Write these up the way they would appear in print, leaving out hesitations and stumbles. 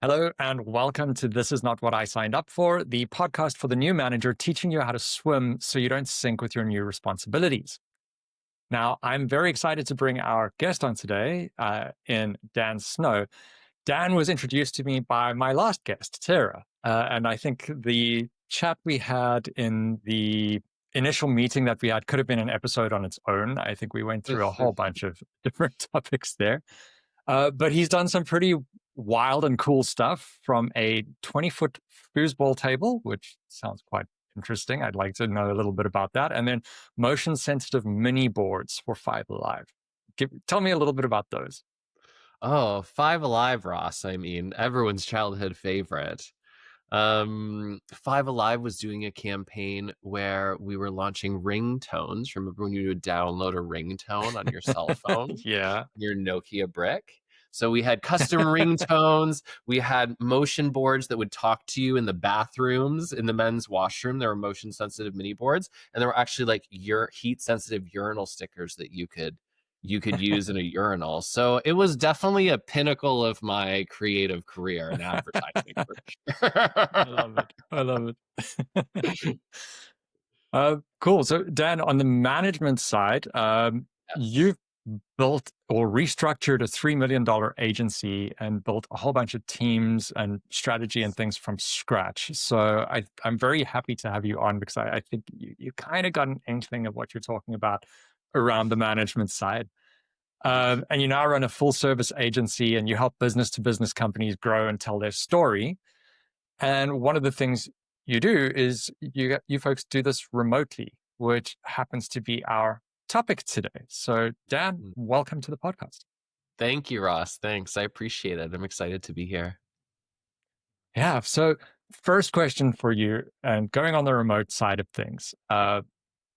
Hello and welcome to This Is Not What I Signed Up For, the podcast for the new manager teaching you how to swim so you don't sink with your new responsibilities. Now, I'm very excited to bring our guest on today in Dan Snow. Dan was introduced to me by my last guest, Tara. And I think the chat we had in the initial meeting that we had could have been an episode on its own. I think we went through a whole bunch of different topics there. But he's done some pretty wild and cool stuff from a 20-foot foosball table, which sounds quite interesting. I'd like to know a little bit about that. And then motion sensitive mini boards for Five Alive. Tell me a little bit about those. Oh, Five Alive, Ross. I mean, everyone's childhood favorite. Five Alive was doing a campaign where we were launching ringtones. Remember when you would download a ringtone on your cell phone, Yeah. your Nokia brick? So we had custom ringtones. We had motion boards that would talk to you in the bathrooms, in the men's washroom. There were motion sensitive mini boards, and there were actually like heat sensitive urinal stickers that you could use in a urinal. So it was definitely a pinnacle of my creative career in advertising for I sure. love it. I love it. Cool. So, Dan, on the management side, Yes. you've built or restructured a $3 million agency and built a whole bunch of teams and strategy and things from scratch. So, I'm very happy to have you on because I think you kind of got an inkling of what you're talking about around the management side. And you now run a full service agency and you help business to business companies grow and tell their story. And one of the things you do is you folks do this remotely, which happens to be our topic today. So, Dan, Mm. welcome to the podcast. Thank you, Ross. Thanks. I appreciate it. I'm excited to be here. Yeah. So, first question for you, and going on the remote side of things,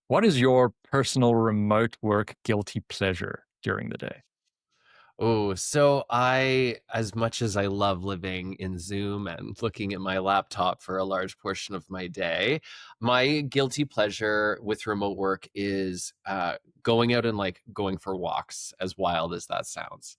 what is your personal remote work guilty pleasure during the day? Oh, so as much as I love living in Zoom and looking at my laptop for a large portion of my day, my guilty pleasure with remote work is going out and like going for walks, as wild as that sounds.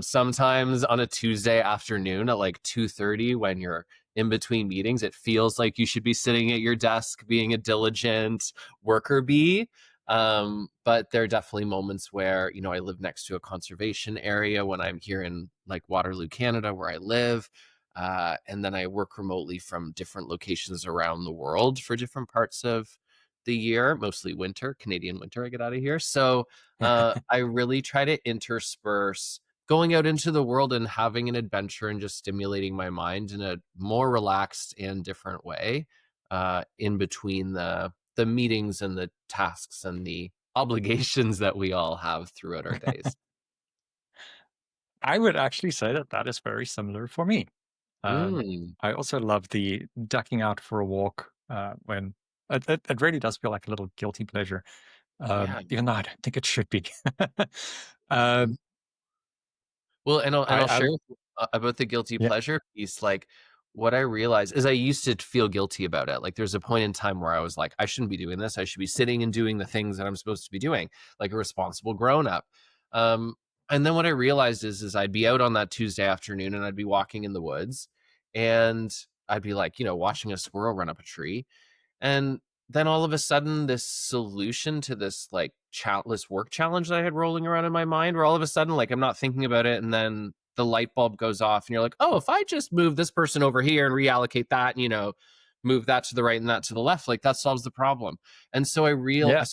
Sometimes on a Tuesday afternoon at like 2:30 when you're in between meetings, it feels like you should be sitting at your desk being a diligent worker bee. But there are definitely moments where, I live next to a conservation area when I'm here in like Waterloo, Canada, where I live. And then I work remotely from different locations around the world for different parts of the year, mostly winter, Canadian winter, I get out of here. So I really try to intersperse going out into the world and having an adventure and just stimulating my mind in a more relaxed and different way in between the meetings and the tasks and the obligations that we all have throughout our days. I would actually say that that is very similar for me. Mm, I also love the ducking out for a walk when it really does feel like a little guilty pleasure, yeah. even though I don't think it should be. Mhm. um, Well, and I'll I share with you, about the guilty yeah, pleasure piece. Like, what I realized is I used to feel guilty about it. Like, there's a point in time where I was like, I shouldn't be doing this. I should be sitting and doing the things that I'm supposed to be doing, like a responsible grown up. Um, and then what I realized is I'd be out on that Tuesday afternoon and I'd be walking in the woods, and I'd be like, watching a squirrel run up a tree, and then all of a sudden, this solution to this like this work challenge that I had rolling around in my mind, where all of a sudden, like I'm not thinking about it, and then the light bulb goes off, and you're like, oh, if I just move this person over here and reallocate that, and, move that to the right and that to the left, like that solves the problem. And so yeah.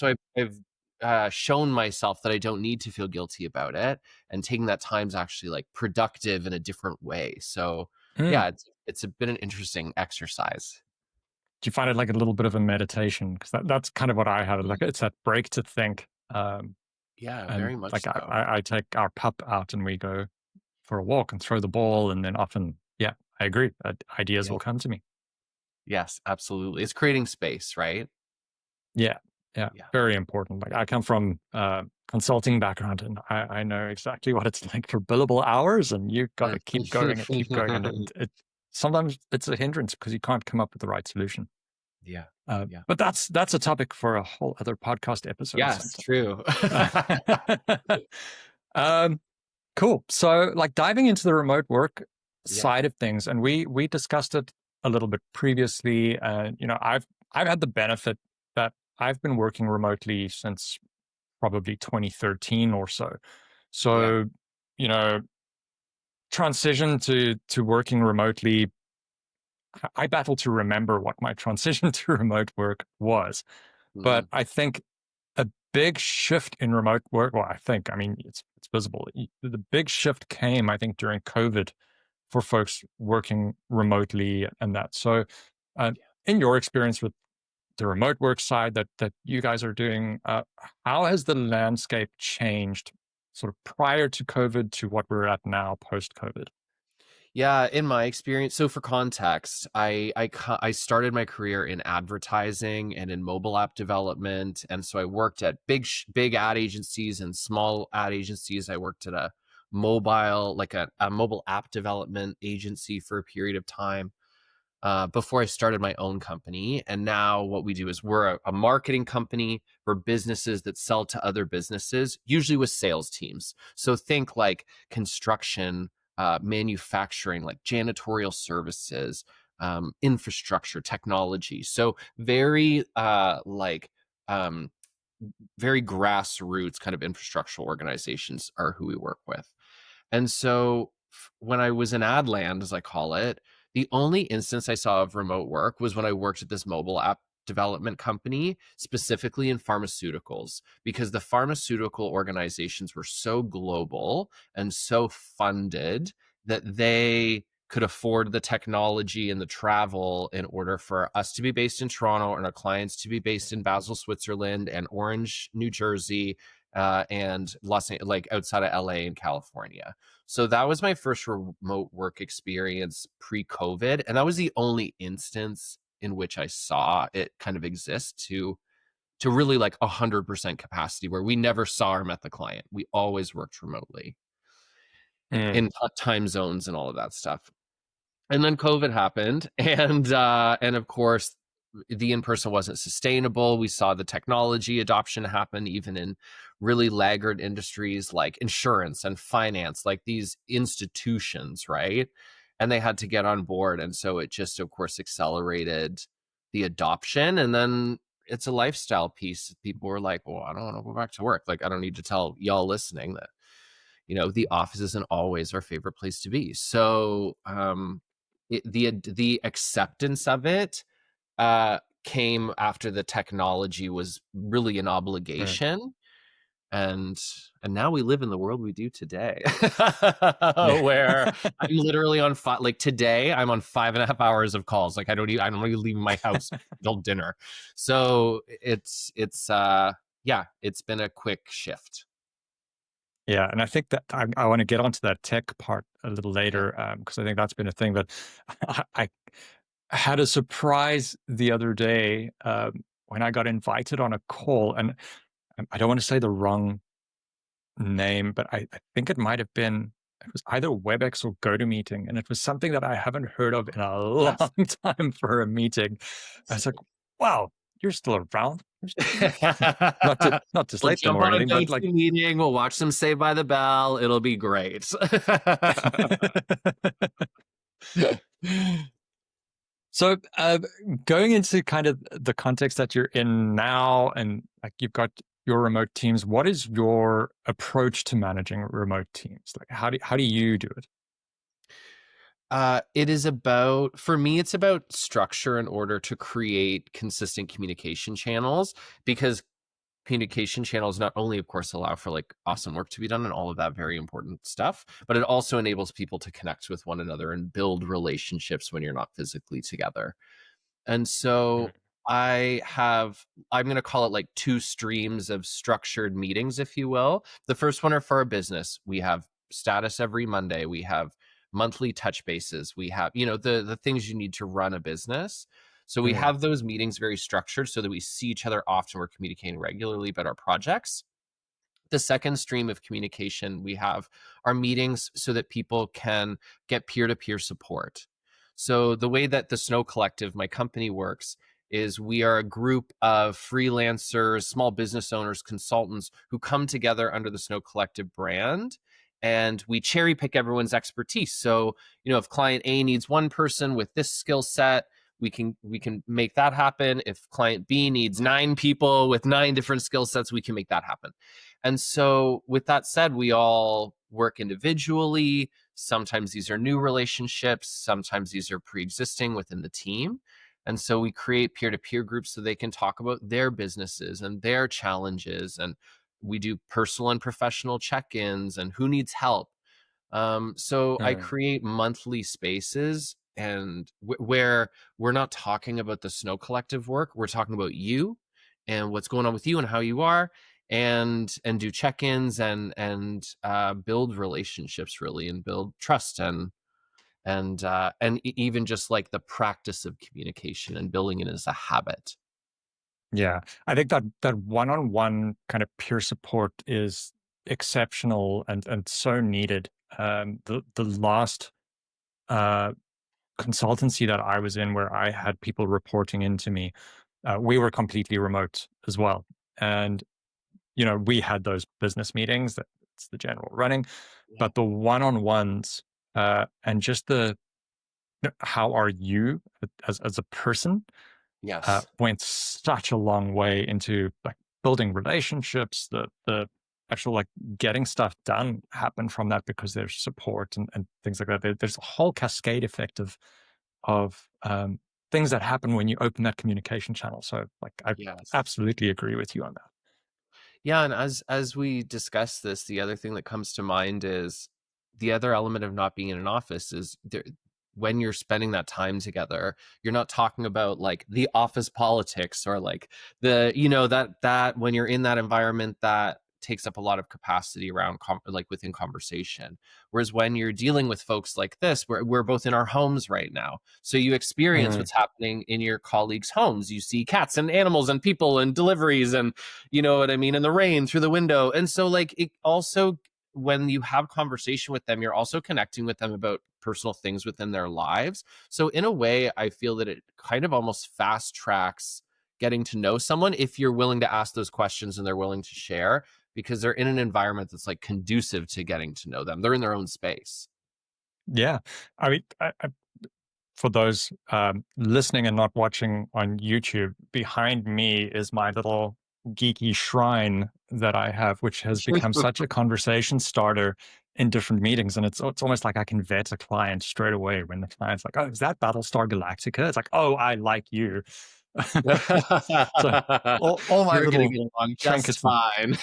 I've shown myself that I don't need to feel guilty about it, and taking that time is actually like productive in a different way. So Mm. yeah, it's a been an interesting exercise. Do you find it like a little bit of a meditation? Because that's kind of what I have. Like it's that break to think. Yeah, And very much like so. I take our pup out and we go for a walk and throw the ball, and then often, yeah, I agree. Ideas Yeah. will come to me. Yes, absolutely. It's creating space, right? Yeah, yeah, Yeah. very important. Like I come from consulting background, and I know exactly what it's like for billable hours, and you got to keep going, and it sometimes it's a hindrance because you can't come up with the right solution. Yeah. Yeah. But that's a topic for a whole other podcast episode Yes, sometime. true. um, cool. So, like diving into the remote work, Yeah. side of things, and we discussed it a little bit previously. I've had the benefit that I've been working remotely since probably 2013 or so. Yeah. So, you know, transition to working remotely, I battle to remember what my transition to remote work was. Mhm. But I think a big shift in remote work, well, I mean, it's visible. The big shift came, I think, during COVID for folks working remotely and that. So, uh, in your experience with the remote work side that you guys are doing, how has the landscape changed sort of prior to COVID to what we're at now post COVID? Yeah, in my experience, so for context, I started my career in advertising and in mobile app development, and so I worked at big ad agencies and small ad agencies. I worked at a mobile app development agency for a period of time before I started my own company. And now what we do is we're a marketing company for businesses that sell to other businesses, usually with sales teams. So think like construction, manufacturing, like janitorial services, infrastructure, technology. So um, very grassroots kind of infrastructural organizations are who we work with. And so when I was in Adland, as I call it, the only instance I saw of remote work was when I worked at this mobile app development company, specifically in pharmaceuticals, because the pharmaceutical organizations were so global and so funded that they could afford the technology and the travel in order for us to be based in Toronto and our clients to be based in Basel, Switzerland, and Orange, New Jersey, and like outside of LA and California. So that was my first remote work experience pre-COVID, and that was the only instance in which I saw it kind of exist to really like 100% capacity, where we never saw or met the client. We always worked remotely Mm, in time zones and all of that stuff. And then COVID happened, and of course the in-person wasn't sustainable. We saw the technology adoption happen even in really laggard industries like insurance and finance, like these institutions, right? And they had to get on board, and so it just of course accelerated the adoption. And then it's a lifestyle piece. People were like, well, I don't want to go back to work. Like, I don't need to tell y'all listening that the office isn't always our favorite place to be. So the acceptance of it came after the technology was really an mm. obligation. And now we live in the world we do today, Yeah. where I'm literally on like today I'm on 5.5 hours of calls. Like I don't even leave my house until dinner. So yeah, it's been a quick shift. Yeah, and I think that I want to get onto that tech part a little Yeah. later, because I think that's been a thing. But I had a surprise the other day, when I got invited on a call, and I don't want to say the wrong name, but I think it might have been, it was either WebEx or GoToMeeting, and it was something that I haven't heard of in a long Classic. time for a meeting. I was like, "Wow, you're still around?" Not to Let's slate them jump or on a anything, but like. go-to meeting. We'll watch some Saved by the Bell. It'll be great. So, going into kind of the context that you're in now, and like you've got your remote teams, what is your approach to managing remote teams? Like, how do you do it? It is about, for me, it's about structure in order to create consistent communication channels, because communication channels not only, of course, allow for like awesome work to be done and all of that very important stuff, but it also enables people to connect with one another and build relationships when you're not physically together. And Mm, so I'm going to call it like two streams of structured meetings, if you will. The first one are for our business. We have status every Monday. We have monthly touch bases. We have, the things you need to run a business. So we mm, have those meetings very structured so that we see each other often. We're communicating regularly about our projects. The second stream of communication we have are meetings so that people can get peer-to-peer support. So the way that the Snow Collective, my company, works is we are a group of freelancers, small business owners, consultants who come together under the Snow Collective brand, and we cherry pick everyone's expertise. So, if client A needs one person with this skill set, we can make that happen. If client B needs 9 people with 9 different skill sets, we can make that happen. And so with that said, we all work individually. Sometimes these are new relationships, sometimes these are pre-existing within the team. And so we create peer-to-peer groups so they can talk about their businesses and their challenges. And we do personal and professional check-ins and who needs help. So I Mm. create monthly spaces and where we're not talking about the Snow Collective work, we're talking about you and what's going on with you and how you are, and do check-ins and build relationships really, and build trust and even just like the practice of communication and building it as a habit. Yeah, I think that one-on-one kind of peer support is exceptional and so needed. The last uh, consultancy that I was in, where I had people reporting into me, we were completely remote as well, and we had those business meetings. That's the general running, Yeah. but the one-on-ones and just the how are you as a person Yes. went such a long way into like building relationships. The actual like getting stuff done happened from that because there's support and things like that. There's a whole cascade effect of things that happen when you open that communication channel. So like I Yes. absolutely agree with you on that. Yeah, and as we discuss this, the other thing that comes to mind is the other element of not being in an office is there, when you're spending that time together, you're not talking about like the office politics or like that when you're in that environment that takes up a lot of capacity around like within conversation. Whereas when you're dealing with folks like this, we're both in our homes right now, so you experience Mm, what's happening in your colleagues' homes. You see cats and animals and people and deliveries and you know what I mean, and the rain through the window. And so like it also, when you have conversation with them, you're also connecting with them about personal things within their lives. So in a way, I feel that it kind of almost fast tracks getting to know someone if you're willing to ask those questions and they're willing to share, because they're in an environment that's like conducive to getting to know them. They're in their own space. yeah, I mean, for those listening and not watching on YouTube, behind me is my little geeky shrine that I have, which has become such a conversation starter in different meetings. And it's almost like I can vet a client straight away when the client's like, "Oh, is that Battlestar Galactica?" It's like, "Oh, I like you." So all my You're little getting along just trinkets and fine.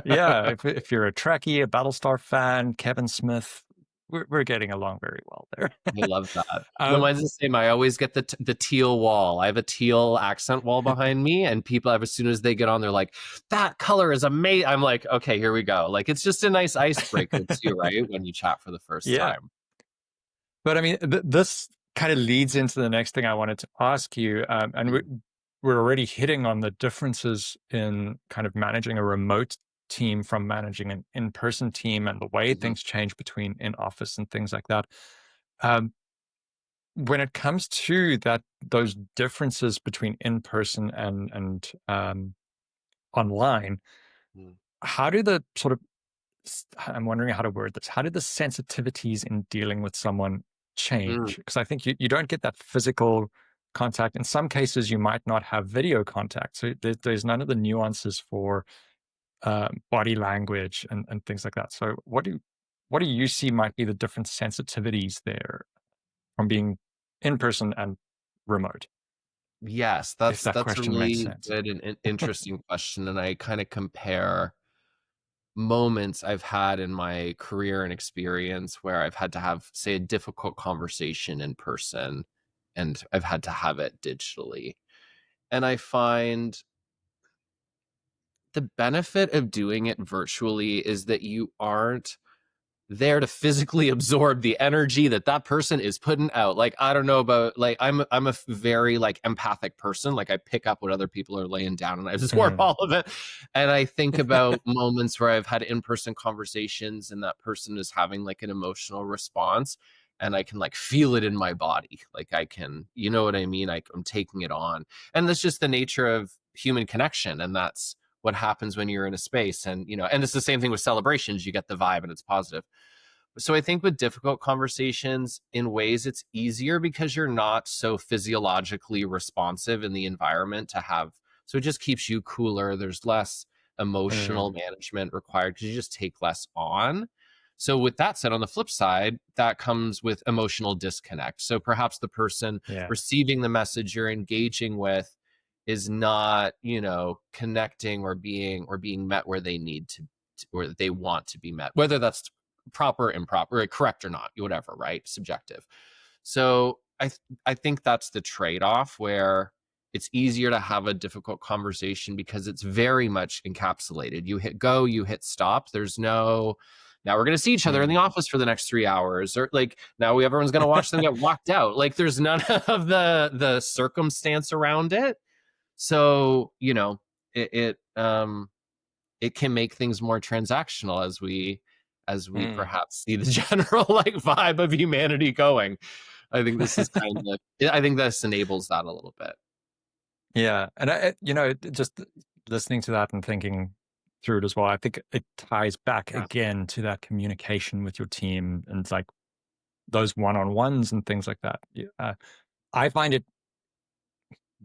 yeah, if you're a Trekkie, a Battlestar fan, Kevin Smith, we're getting along very well there. I love that. No, um, mine's the same. I always get the teal wall. I have a teal accent wall behind me, and people have, as soon as they get on, they're like, "That color is amazing." I'm like, "Okay, here we go." Like it's just a nice icebreaker too, right? When you chat for the first yeah. time. But I mean, this kind of leads into the next thing I wanted to ask you. And Mm, we're already hitting on the differences in kind of managing a remote team from managing an in person team and the way mhm, things change between in office and things like that. Um, when it comes to those differences between in person and online, mm, how do the sort of I'm wondering how to word this. How did the sensitivities in dealing with someone mm. change? Because I think you don't get that physical contact. In some cases, you might not have video contact. So there's none of the nuances for body language and things like that. So what do you see might be the different sensitivities there from being in person and remote, Yes, if that that's a question makes really sense? good and interesting question, and I kind of compare moments I've had in my career and experience where I've had to have, say, a difficult conversation in person and I've had to have it digitally. And I find the benefit of doing it virtually is that you aren't there to physically absorb the energy that that person is putting out. Like I don't know about, like I'm a very like empathic person. Like I pick up what other people are laying down and I absorb Mhm. all of it. And I think about moments where I've had in-person conversations and that person is having like an emotional response and I can like feel it in my body. Like I can, you know what I mean? I'm taking it on. And that's just the nature of human connection, and that's what happens when you're in a space. And, and it's the same thing with celebrations. You get the vibe and it's positive. So I think with difficult conversations, in ways it's easier because you're not so physiologically responsive in the environment to have. So it just keeps you cooler. There's less emotional Mm, management required because you just take less on. So with that said, on the flip side, that comes with emotional disconnect. So perhaps the person yeah. receiving the message you're engaging with is not, connecting or being met where they need to, or they want to be met, whether that's proper, improper, correct or not, whatever, right? Subjective. So I think that's the trade-off, where it's easier to have a difficult conversation because it's very much encapsulated. You hit go, you hit stop. There's no, now we're going to see each other in the Mm. office for the next 3 hours, or like now everyone's going to watch them get walked out. Like there's none of the circumstance around it. So it it can make things more transactional as we Mm. perhaps see the general like vibe of humanity going. I think this enables that a little bit. Yeah, and just listening to that and thinking through it as well, I think it ties back Yeah. again to that communication with your team and like those one-on-ones and things like that. I find it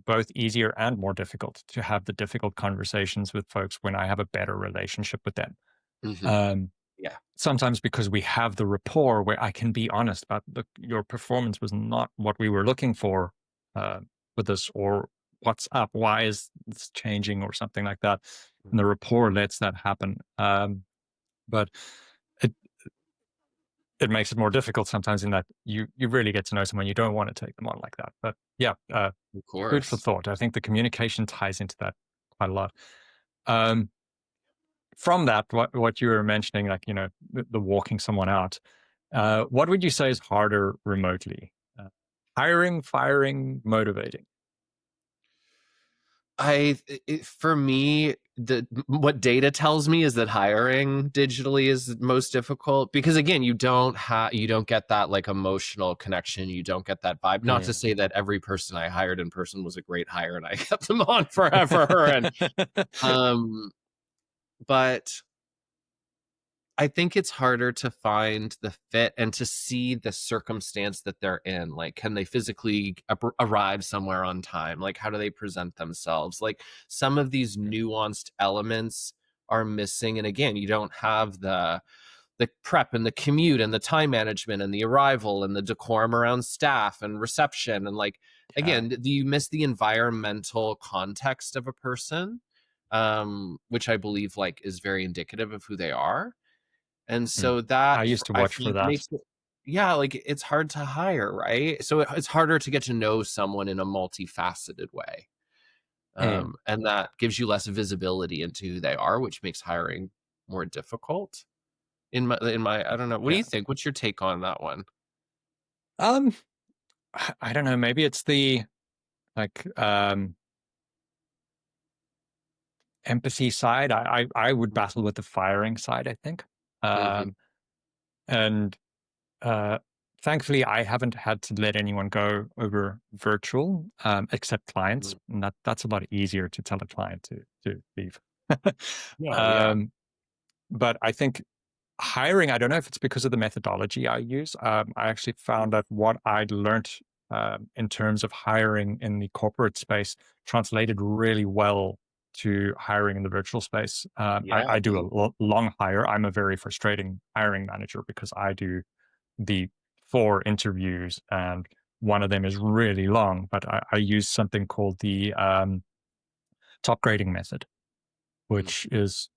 both easier and more difficult to have the difficult conversations with folks when I have a better relationship with them. Hmm. Um, Yeah. Sometimes because we have the rapport where I can be honest about your performance was not what we were looking for uh, with this, or what's up, why is this changing, or something like that. And the rapport lets that happen. But it it makes it more difficult sometimes in that you really get to know someone. You don't want to take them on like that. But yeah, Of food for course. thought. I think the communication ties into that quite a lot. Um, from that, what you were mentioning, like the walking someone out. What would you say is harder remotely? Hiring, firing, motivating? For me, what data tells me is that hiring digitally is most difficult, because again, you don't get that like emotional connection, you don't get that vibe. Not to Mm. say that every person I hired in person was a great hire and I kept them on forever, and um but I think it's harder to find the fit and to see the circumstance that they're in. Like, can they physically arrive somewhere on time? Like, how do they present themselves? Like, some of these nuanced elements are missing. And again, you don't have the prep and the commute and the time management and the arrival and the decorum around staff and reception. And like, Yeah. again, you miss the environmental context of a person, which I believe like is very indicative of who they are. And Mm. so I used to I watch for think that. makes it, yeah, like it's hard to hire, right? So it's harder to get to know someone in a multifaceted way. Mm. And that gives you less visibility into who they are, which makes hiring more difficult. I don't know. What do Yeah. you think? What's your take on that one? Um, I don't know. Maybe it's the like empathy side. I would battle with the firing side, I think. Hmm. Um, and uh, thankfully, I haven't had to let anyone go over virtual, except clients, and that's a lot easier to tell a client to leave. Yeah, yeah. um, but I think hiring, I don't know if it's because of the methodology I use. I actually found that what I'd learned in terms of hiring in the corporate space translated really well to hiring in the virtual space. Yeah. I do a long hire. I'm a very frustrating hiring manager because I do the 4 interviews and one of them is really long, but I use something called the top grading method, Mhm. which is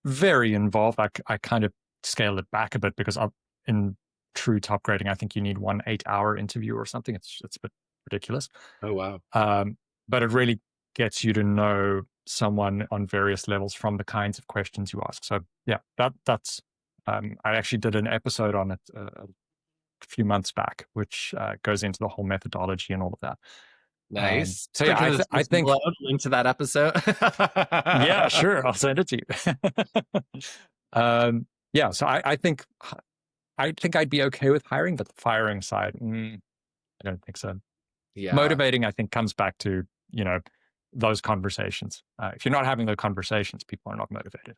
very involved. I kind of scaled it back a bit because in true top grading, I think you need 1 8-hour interview or something. It's a bit ridiculous. Oh, wow. Um, but it really gets you to know someone on various levels from the kinds of questions you ask. So yeah, that's I actually did an episode on it a few months back, which goes into the whole methodology and all of that. Nice. So yeah, Quick in the I description think below, link to that episode. yeah, sure, I'll send it to you. Yeah, so I think I'd be okay with hiring, but the firing side, I don't think so. Yeah. Motivating, I think, comes back to, you know, those conversations. If you're not having those conversations, people are not motivated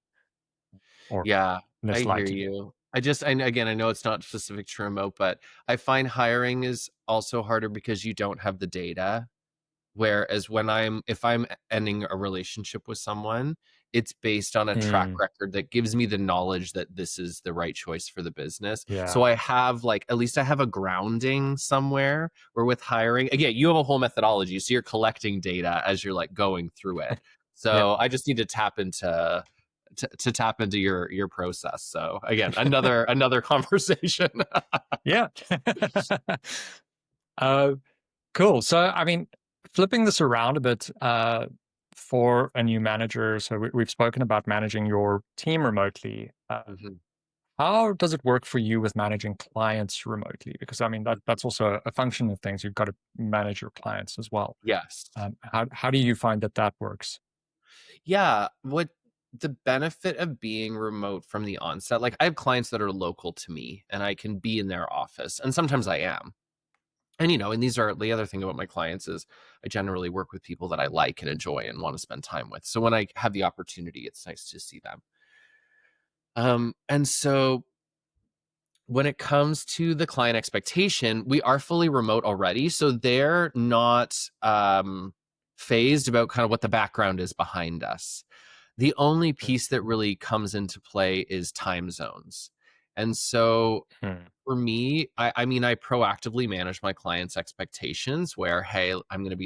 or Yeah, I less hear likely. you. And again, I know it's not specific to remote, but I find hiring is also harder because you don't have the data. Whereas if I'm ending a relationship with someone, it's based on a track Mm, record that gives me the knowledge that this is the right choice for the business. So yeah. I have like, at least I have a grounding somewhere. Where with hiring, again, you have a whole methodology. So you're collecting data as you're like going through it. Yeah. So I just need to tap into to tap into your process. So again, another conversation. Yeah. uh, cool. So, I mean, flipping this around a bit for a new manager. So, we've spoken about managing your team remotely. Mhm. How does it work for you with managing clients remotely? Because I mean, that's also a function of things. You've got to manage your clients as well. Yes. How do you find that that works? Yeah, what the benefit of being remote from the onset, like I have clients that are local to me and I can be in their office, and sometimes I am. And and these are the other thing about my clients is I generally work with people that I like and enjoy and want to spend time with. So when I have the opportunity, it's nice to see them. And so when it comes to the client expectation, we are fully remote already. So they're not phased about kind of what the background is behind us. The only piece that really comes into play is time zones. And so Mm, for me, I mean, I proactively manage my clients' expectations where, hey, I'm going to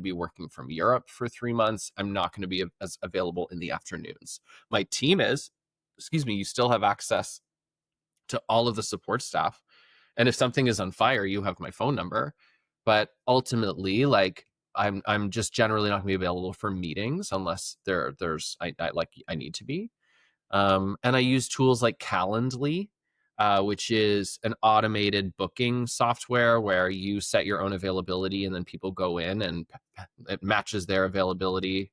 be working from Europe for 3 months. I'm not going to be as available in the afternoons. My team is, excuse me, you still have access to all of the support staff. And if something is on fire, you have my phone number. But ultimately, like I'm just generally not gonna be available for meetings unless I need to be. And I use tools like Calendly, which is an automated booking software where you set your own availability and then people go in and it matches their availability,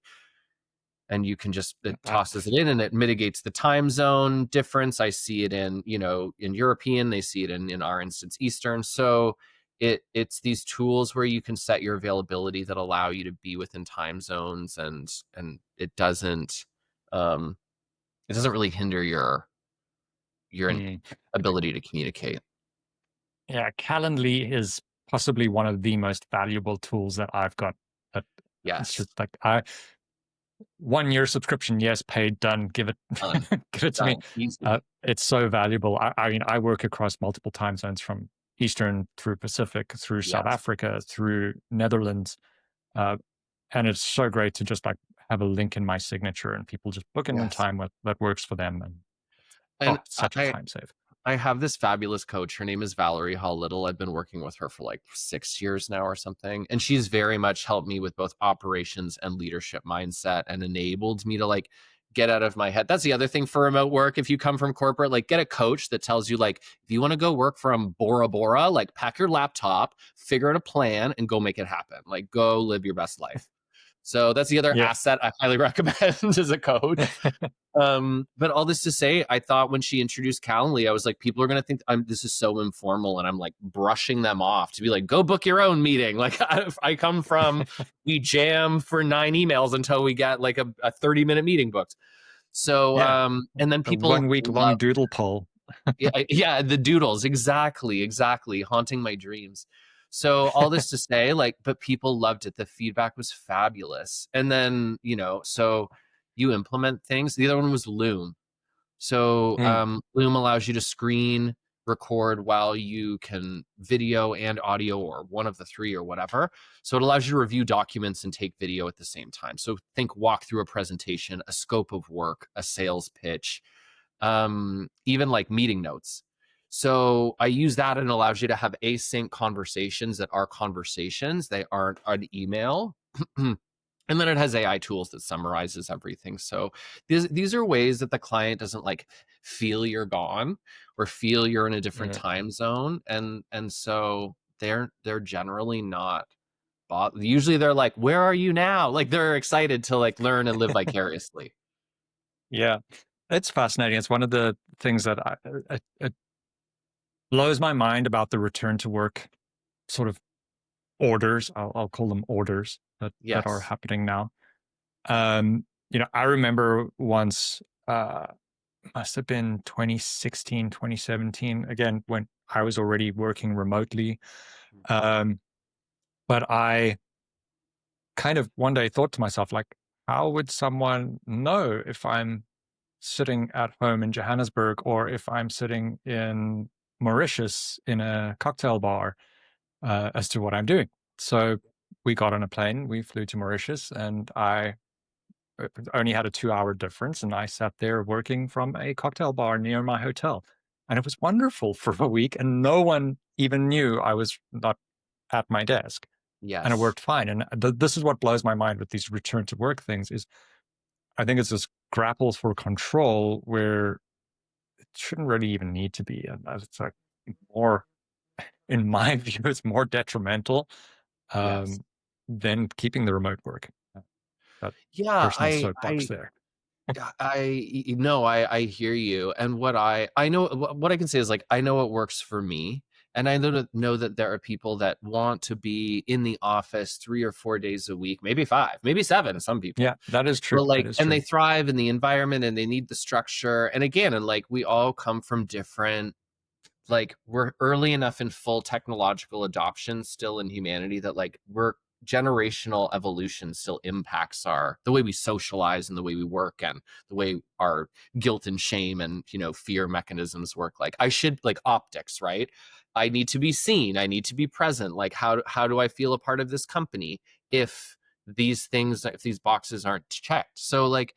and you can just it that, tosses it in and it mitigates the time zone difference. I see it in in European, they see it in our instance Eastern. So it's these tools where you can set your availability that allow you to be within time zones, and um it doesn't really hinder your mm. ability to communicate. Yeah, Calendly is possibly one of the most valuable tools that I've got. That it's Yes. just like I 1 year subscription, yes, paid, done. Give it, Done. give it to me. Done. Easy. It's so valuable. I mean, I work across multiple time zones from Eastern through Pacific, through South Yes. Africa, through Netherlands, uh, and it's so great to just like have a link in my signature and people just book in Yes. time that works for them. And oh, And it's such a time save. I have this fabulous coach. Her name is Valerie Hall Little. I've been working with her for like 6 years now or something. And she's very much helped me with both operations and leadership mindset and enabled me to like get out of my head. That's the other thing for remote work. If you come from corporate, like get a coach that tells you, like, if you want to go work from Bora Bora, like pack your laptop, figure out a plan, and go make it happen. Like go live your best life. So that's the other Yeah. asset I highly recommend as a coach. But all this to say, I thought when she introduced Calendly, I was like, people are gonna think this is so informal, and I'm like brushing them off to be like, go book your own meeting. Like I come from, we jam for 9 emails until we get like a 30-minute meeting booked. So Yeah. and then A people 1 week long love, doodle poll. yeah, the doodles, exactly, haunting my dreams. So all this to say, like, but people loved it. The feedback was fabulous. And then, so you implement things. The other one was Loom. So Mm, Loom allows you to screen record while you can video and audio, or one of the three or whatever. So it allows you to review documents and take video at the same time. So think walk through a presentation, a scope of work, a sales pitch, even like meeting notes. So I use that, and it allows you to have async conversations that are conversations. They aren't an email. And then it has AI tools that summarizes everything. So these are ways that the client doesn't like feel you're gone or feel you're in a different mm. time zone. And so they're generally not usually they're like, where are you now? Like they're excited to like learn and live vicariously. Yeah. It's fascinating. It's one of the things that it blows my mind about the return to work sort of orders. I'll call them orders that are Yes. happening now. I remember once, must have been 2016, 2017, again, when I was already working remotely. Um, but I kind of one day thought to myself, like, how would someone know if I'm sitting at home in Johannesburg or if I'm sitting in Mauritius in a cocktail bar as to what I'm doing? So we got on a plane, we flew to Mauritius, and I only had a 2 hour difference. And I sat there working from a cocktail bar near my hotel. And it was wonderful for a week. And no one even knew I was not at my desk. And it Yes. worked fine. And this is what blows my mind with these return to work things is I think it's this grapples for control where it shouldn't really even need to be. And it's like more, in my view, it's more detrimental Yes. um, than keeping the remote work. That Yeah, personal soapbox there. I hear you. And what I know, what I can say is, like, I know what works for me. And I know that there are people that want to be in the office 3 or 4 days a week, maybe 5, maybe 7, some people. Yeah, that is true. But That like, is and they true. thrive in the environment and they need the structure. And again, and like, we all come from different, like, we're early enough in full technological adoption still in humanity that, like, we're generational evolution still impacts the way we socialize and the way we work and the way our guilt and shame and, fear mechanisms work. Like, I should, like, optics, right? I need to be seen, I need to be present. Like, how do I feel a part of this company if if these boxes aren't checked? So, like,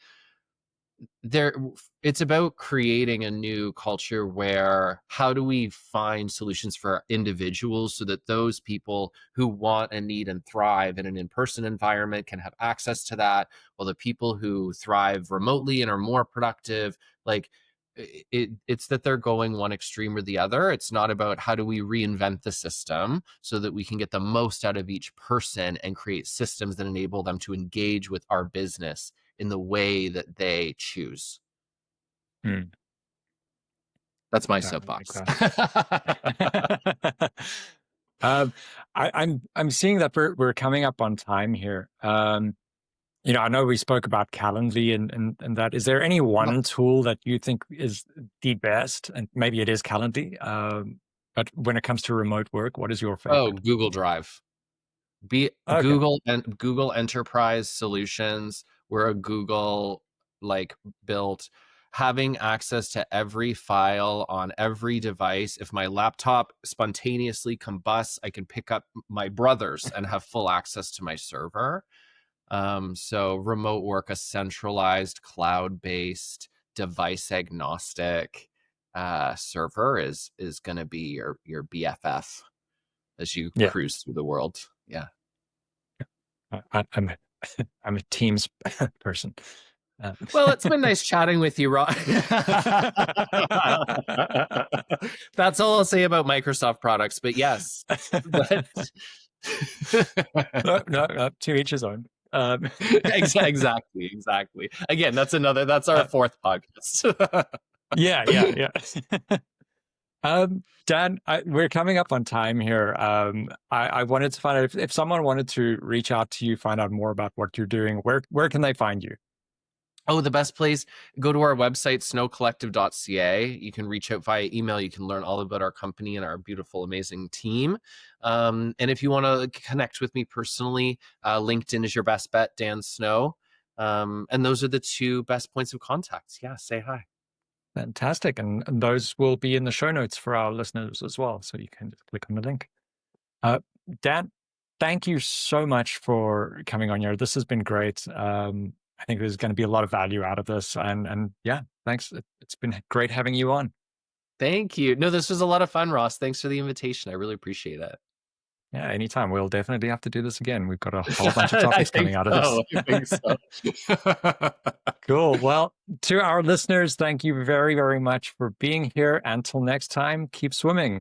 there it's about creating a new culture where, how do we find solutions for individuals so that those people who want and need and thrive in an in-person environment can have access to that, while the people who thrive remotely and are more productive, like, it's that they're going one extreme or the other. It's not about how do we reinvent the system so that we can get the most out of each person and create systems that enable them to engage with our business in the way that they choose. Mm, That's my yeah, I like soapbox. that. um, I'm seeing that we're coming up on time here. I know we spoke about Calendly and that. Is there any Yep. one tool that you think is the best? And maybe it is Calendly. But when it comes to remote work, what is your Oh, favorite? Google Drive. Be Okay. Google and Google Enterprise Solutions. We're a Google, like, built, having access to every file on every device. If my laptop spontaneously combusts, I can pick up my brother's and have full access to my server. So remote work, a centralized, cloud-based, device agnostic server is going to be your BFF as you Yeah. cruise through the world. Yeah. I'm I'm a Teams person. Uh, Well, it's been nice chatting with you, Rob. That's all I'll say about Microsoft products, but yes. But no, to each his own. exactly. Again, that's our uh, fourth podcast. yeah. Dan, we're coming up on time here. I wanted to find out if someone wanted to reach out to you, find out more about what you're doing, where can they find you? Oh, the best place, go to our website, snowcollective.ca. You can reach out via email. You can learn all about our company and our beautiful, amazing team. And if you want to connect with me personally, LinkedIn is your best bet, Dan Snow. And those are the two best points of contact. Yeah, say hi. Fantastic. And those will be in the show notes for our listeners as well. So you can just click on the link. Uh, Dan, thank you so much for coming on here. This has been great. I think there's going to be a lot of value out of this. And yeah, thanks. It's been great having you on. Thank you. No, this was a lot of fun, Ross. Thanks for the invitation. I really appreciate it. Yeah, anytime. We'll definitely have to do this again. We've got a whole bunch of I topics think coming out of this. so. I think so. Cool. Well, to our listeners, thank you very, very much for being here. Until next time, keep swimming.